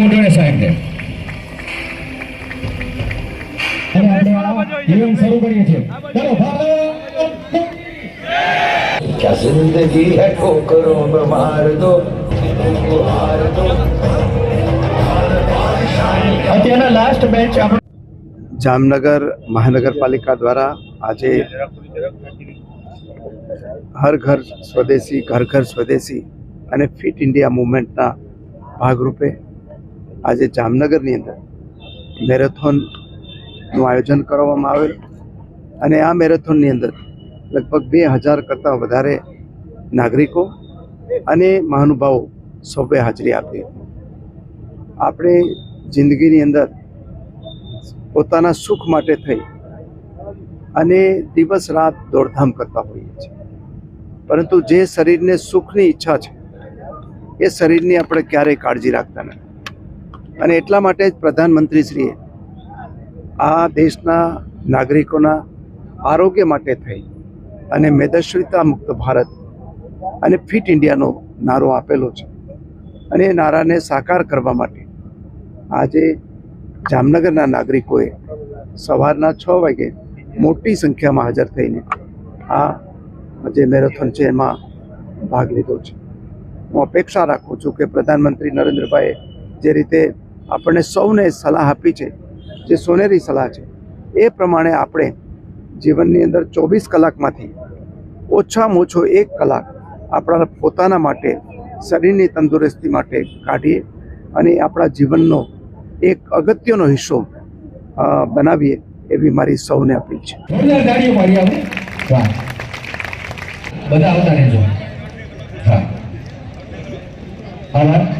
મોઢાને સાહેબ દે અને આપણે ઇવેન્ટ શરૂ કરીએ છીએ। ચલો ભારત क्या जिंदगी है ठोकरों में मार दो हार दो। અત્યારના લાસ્ટ બેચ આપણે જામનગર મહાનગરપાલિકા દ્વારા આજે હર ઘર સ્વદેશી ઘર ઘર સ્વદેશી અને ફિટ ઇન્ડિયા મૂવમેન્ટના ભાગરૂપે આજે જામનગરની અંદર મેરેથોનનું આયોજન કરવામાં આવેલ અને આ મેરેથોનની અંદર લગભગ 2000 કરતાં વધારે નાગરિકો અને મહાનુભાવો સૌએ હાજરી આપી હતી। આપણે જિંદગીની અંદર પોતાના સુખ માટે થઈ અને દિવસ રાત દોડધામ કરતા હોઈએ છીએ, પરંતુ જે શરીરને સુખની ઈચ્છા છે એ શરીરની આપણે ક્યારેય કાળજી રાખતા નથી અને એટલા માટે જ પ્રધાનમંત્રીશ્રીએ આ દેશના નાગરિકોના આરોગ્ય માટે થઈ અને મેદસ્વીતા મુક્ત ભારત અને ફિટ ઇન્ડિયાનો નારો આપેલો છે અને એ નારાને સાકાર કરવા માટે આજે જામનગરના નાગરિકોએ સવારના 6 વાગે મોટી સંખ્યામાં હાજર થઈને આ જે મેરેથોન છે એમાં ભાગ લીધો છે। હું અપેક્ષા રાખું છું કે પ્રધાનમંત્રી નરેન્દ્રભાઈએ જે રીતે આપણને સૌને સલાહ આપી છે, જે સોનેરી સલાહ છે, એ પ્રમાણે આપણે જીવનની અંદર 24 કલાકમાંથી ઓછામાં ઓછો 1 કલાક આપણા પોતાના માટે શરીરની તંદુરસ્તી માટે કાઢીએ અને આપણા જીવનનો એક અગત્યનો હિસ્સો બનાવીએ એવી મારી સૌને અપીલ છે। જોરદાર તાળીઓ પાડી આપણે। વાહ, બધા આવતા રહેજો। હા, આભાર।